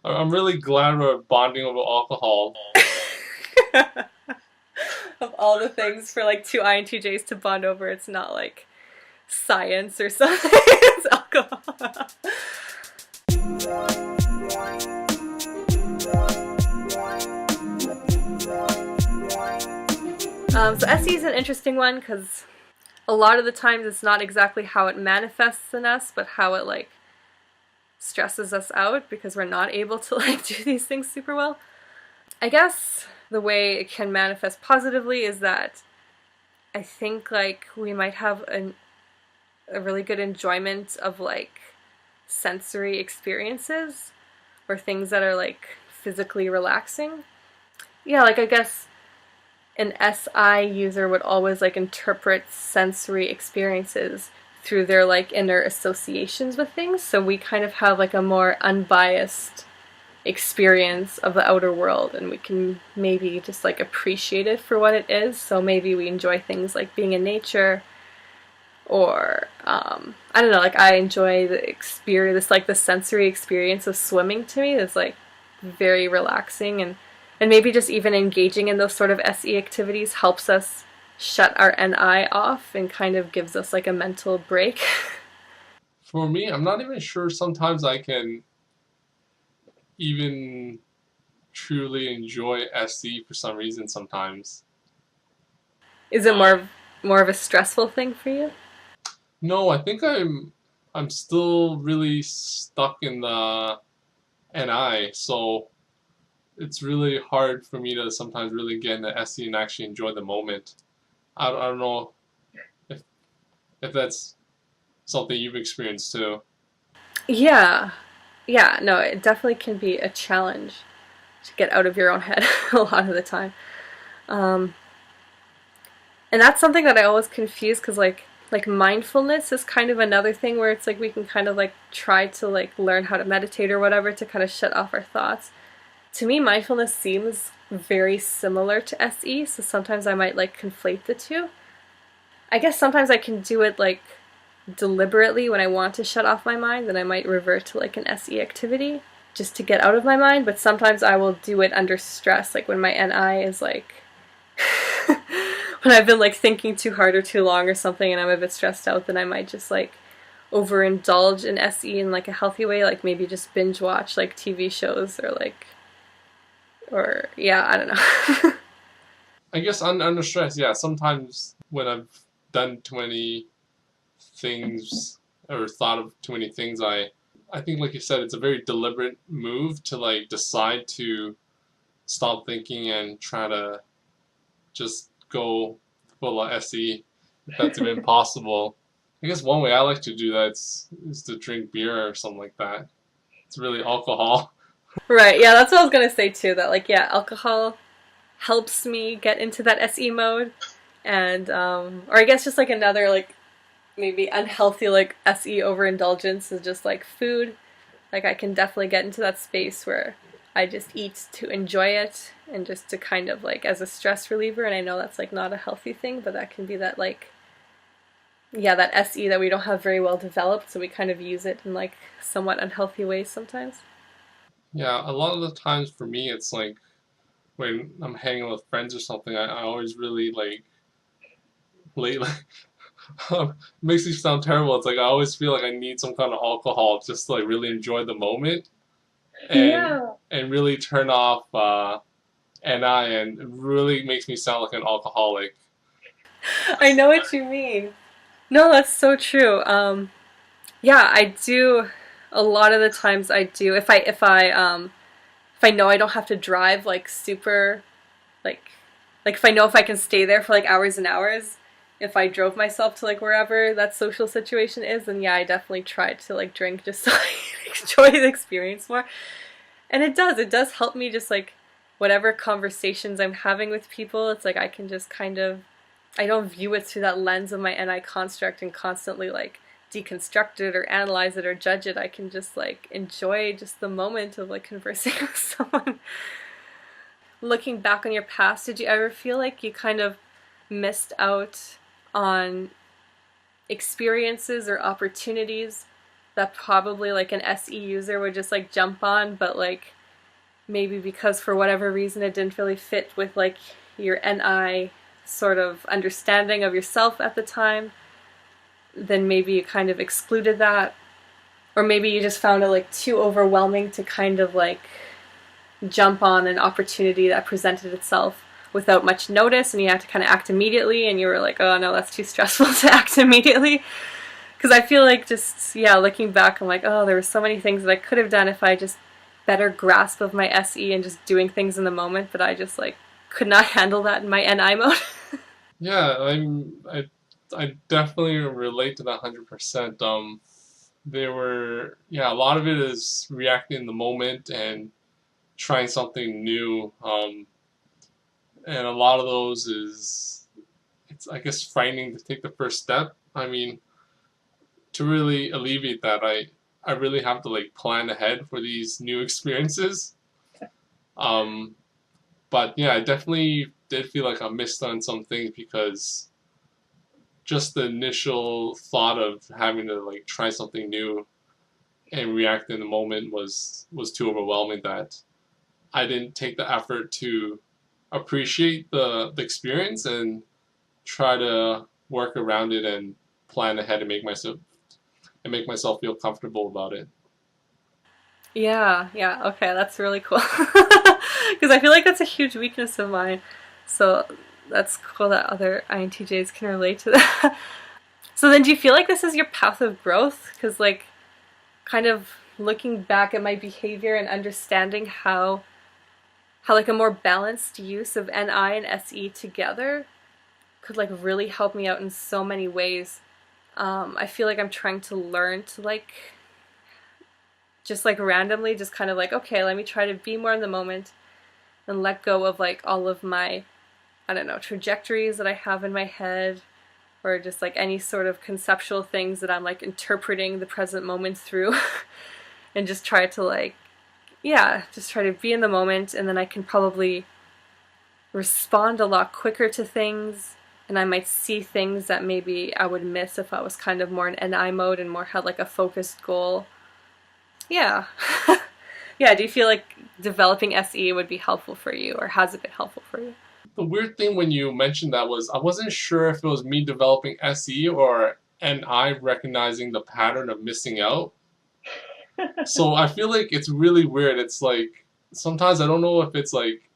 I'm really glad we're bonding over alcohol. Of all the things for like two INTJs to bond over, it's not like science or something. It's alcohol. So SE is an interesting one because a lot of the times it's not exactly how it manifests in us, but how it like stresses us out because we're not able to like do these things super well. I guess the way it can manifest positively is that I think like we might have a really good enjoyment of like sensory experiences or things that are like physically relaxing. Yeah, like I guess an SI user would always like interpret sensory experiences through their like inner associations with things, so we kind of have like a more unbiased experience of the outer world and we can maybe just like appreciate it for what it is. So maybe we enjoy things like being in nature or I don't know, like I enjoy the experience, like the sensory experience of swimming to me is like very relaxing, and maybe just even engaging in those sort of SE activities helps us shut our NI off and kind of gives us like a mental break. For me, I'm not even sure sometimes I can even truly enjoy SE for some reason sometimes. Is it more of a stressful thing for you? No, I think I'm still really stuck in the NI, so it's really hard for me to sometimes really get into SE and actually enjoy the moment. I don't know if if that's something you've experienced too. Yeah. Yeah, no, it definitely can be a challenge to get out of your own head a lot of the time. Um, and that's something that I always confuse because like mindfulness is kind of another thing where it's like we can kind of like try to like learn how to meditate or whatever to kind of shut off our thoughts. To me, mindfulness seems very similar to SE, so sometimes I might like conflate the two. I guess sometimes I can do it like deliberately when I want to shut off my mind, then I might revert to like an SE activity just to get out of my mind, but sometimes I will do it under stress, like when my NI is like when I've been like thinking too hard or too long or something and I'm a bit stressed out, then I might just like overindulge in SE in like a healthy way, like maybe just binge watch like TV shows or like or yeah, I don't know. I guess under stress, yeah. Sometimes when I've done too many things or thought of too many things, I think like you said, it's a very deliberate move to like decide to stop thinking and try to just go full of SE if that's even possible. I guess one way I like to do that is to drink beer or something like that. It's really alcohol. Right, yeah, that's what I was gonna say too, that like yeah, alcohol helps me get into that SE mode, and or I guess just like another like maybe unhealthy like SE overindulgence is just like food. Like I can definitely get into that space where I just eat to enjoy it and just to kind of like as a stress reliever, and I know that's like not a healthy thing, but that can be that like yeah, that SE that we don't have very well developed, so we kind of use it in like somewhat unhealthy ways sometimes. Yeah, a lot of the times for me, it's like when I'm hanging with friends or something, I always really like lately. It makes me sound terrible. It's like I always feel like I need some kind of alcohol just to like really enjoy the moment and Yeah. and really turn off NI, and it really makes me sound like an alcoholic. I know what you mean. No, that's so true. Yeah, I do. A lot of the times I do. If I know I don't have to drive like super, like if I know if I can stay there for like hours and hours, if I drove myself to like wherever that social situation is, then yeah, I definitely try to like drink just so I enjoy the experience more. And it does help me just like whatever conversations I'm having with people, it's like I can just kind of I don't view it through that lens of my NI construct and constantly like deconstruct it or analyze it or judge it. I can just like enjoy just the moment of like conversing with someone. Looking back on your past, did you ever feel like you kind of missed out on experiences or opportunities that probably like an SE user would just like jump on, but like maybe because for whatever reason it didn't really fit with like your NI sort of understanding of yourself at the time, then maybe you kind of excluded that. Or maybe you just found it like too overwhelming to kind of like jump on an opportunity that presented itself without much notice, and you had to kind of act immediately, and you were like, oh no, that's too stressful to act immediately. Because I feel like just, yeah, looking back, I'm like, oh, there were so many things that I could have done if I just better grasp of my SE and just doing things in the moment, but I just like could not handle that in my NI mode. Yeah, I definitely relate to that 100%. There were, yeah, a lot of it is reacting in the moment and trying something new. And a lot of those is, it's, I guess, frightening to take the first step. I mean, to really alleviate that, I really have to like plan ahead for these new experiences. Um, but yeah, I definitely did feel like I missed on some things because just the initial thought of having to like try something new and react in the moment was too overwhelming that I didn't take the effort to appreciate the experience and try to work around it and plan ahead and make myself feel comfortable about it. Yeah, yeah, okay, that's really cool. Because I feel like that's a huge weakness of mine. So that's cool that other INTJs can relate to that. So then do you feel like this is your path of growth? Because like kind of looking back at my behavior and understanding how like a more balanced use of NI and SE together could like really help me out in so many ways. I feel like I'm trying to learn to like just like randomly just kind of like, okay, let me try to be more in the moment and let go of like all of my, I don't know, trajectories that I have in my head, or just like any sort of conceptual things that I'm like interpreting the present moment through and just try to like, yeah, just try to be in the moment, and then I can probably respond a lot quicker to things, and I might see things that maybe I would miss if I was kind of more in NI mode and more had like a focused goal. Yeah. Yeah, do you feel like developing SE would be helpful for you, or has it been helpful for you? The weird thing when you mentioned that was I wasn't sure if it was me developing SE or NI recognizing the pattern of missing out. So I feel like it's really weird. It's like sometimes I don't know if it's like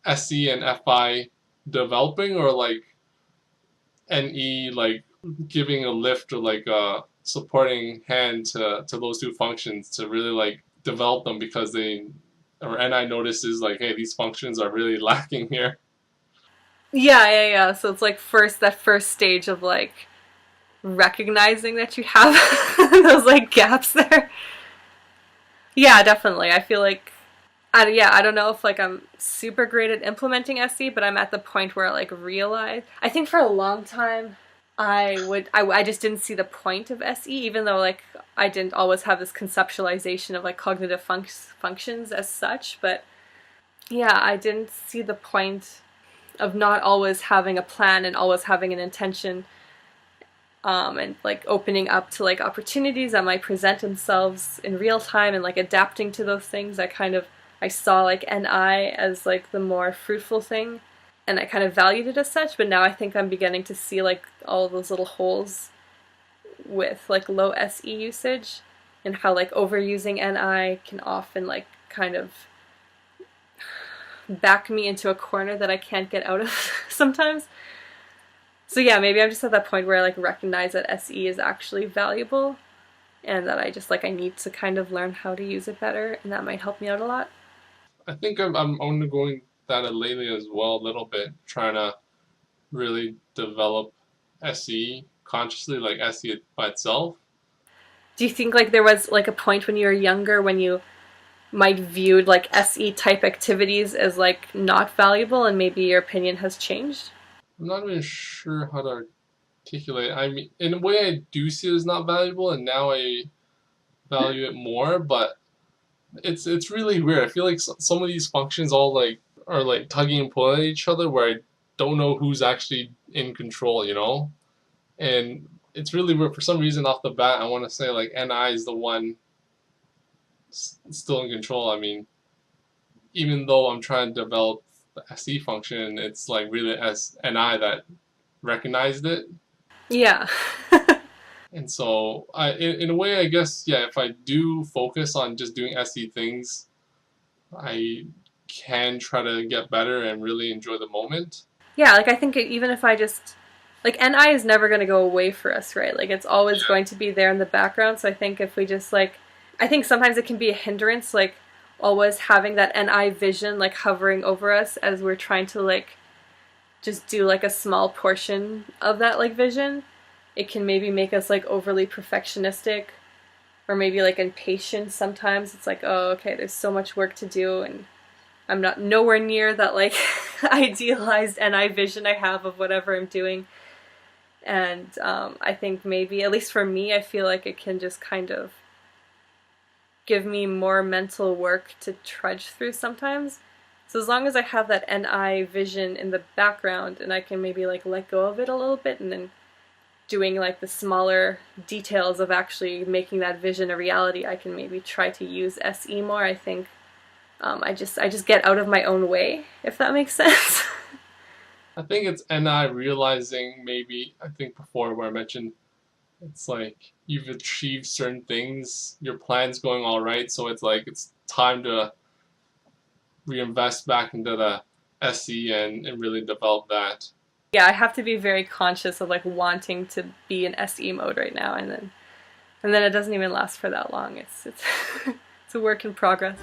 SE and FI developing or like NE like giving a lift or like a supporting hand to those two functions to really like develop them because they or NI notices like, hey, these functions are really lacking here. Yeah, yeah, yeah. So it's like that first stage of like recognizing that you have those like gaps there. Yeah, definitely. I feel like yeah, I don't know if like I'm super great at implementing SE, but I'm at the point where I like realize. I think for a long time I just didn't see the point of SE, even though like I didn't always have this conceptualization of like cognitive functions as such. But yeah, I didn't see the point of not always having a plan and always having an intention, and like opening up to like opportunities that might present themselves in real time and like adapting to those things. I saw like NI as like the more fruitful thing, and I kind of valued it as such, but now I think I'm beginning to see like all those little holes with like low SE usage, and how like overusing NI can often like kind of back me into a corner that I can't get out of sometimes. So yeah, maybe I'm just at that point where I like recognize that SE is actually valuable, and that I need to kind of learn how to use it better, and that might help me out a lot. I think I'm undergoing that lately as well a little bit, trying to really develop SE consciously, like SE by itself. Do you think like there was like a point when you were younger when you might viewed like SE type activities as like not valuable, and maybe your opinion has changed? I'm not even sure how to articulate. I mean, in a way, I do see it as not valuable, and now I value it more. But it's really weird. I feel like some of these functions all like are like tugging and pulling at each other, where I don't know who's actually in control, you know? And it's really weird. For some reason, off the bat, I want to say like NI is the one still in control. I mean, even though I'm trying to develop the SE function, it's like really NI that recognized it. Yeah. And so, in a way, I guess, yeah, if I do focus on just doing SE things, I can try to get better and really enjoy the moment. Yeah, like I think even if I just like NI is never going to go away for us, right? Like it's always Yeah. going to be there in the background. So I think if we just like I think sometimes it can be a hindrance like always having that NI vision like hovering over us as we're trying to like just do like a small portion of that like vision. It can maybe make us like overly perfectionistic or maybe like impatient sometimes. It's like, oh, okay, there's so much work to do and I'm not nowhere near that like idealized NI vision I have of whatever I'm doing. And I think maybe, at least for me, I feel like it can just kind of give me more mental work to trudge through sometimes. So as long as I have that NI vision in the background and I can maybe like let go of it a little bit and then doing like the smaller details of actually making that vision a reality, I can maybe try to use SE more. I think I just get out of my own way, if that makes sense. I think it's NI realizing maybe, I think before where I mentioned it's like you've achieved certain things, your plan's going all right, so it's like it's time to reinvest back into the SE and really develop that. Yeah, I have to be very conscious of like wanting to be in SE mode right now, and then it doesn't even last for that long. It's it's a work in progress.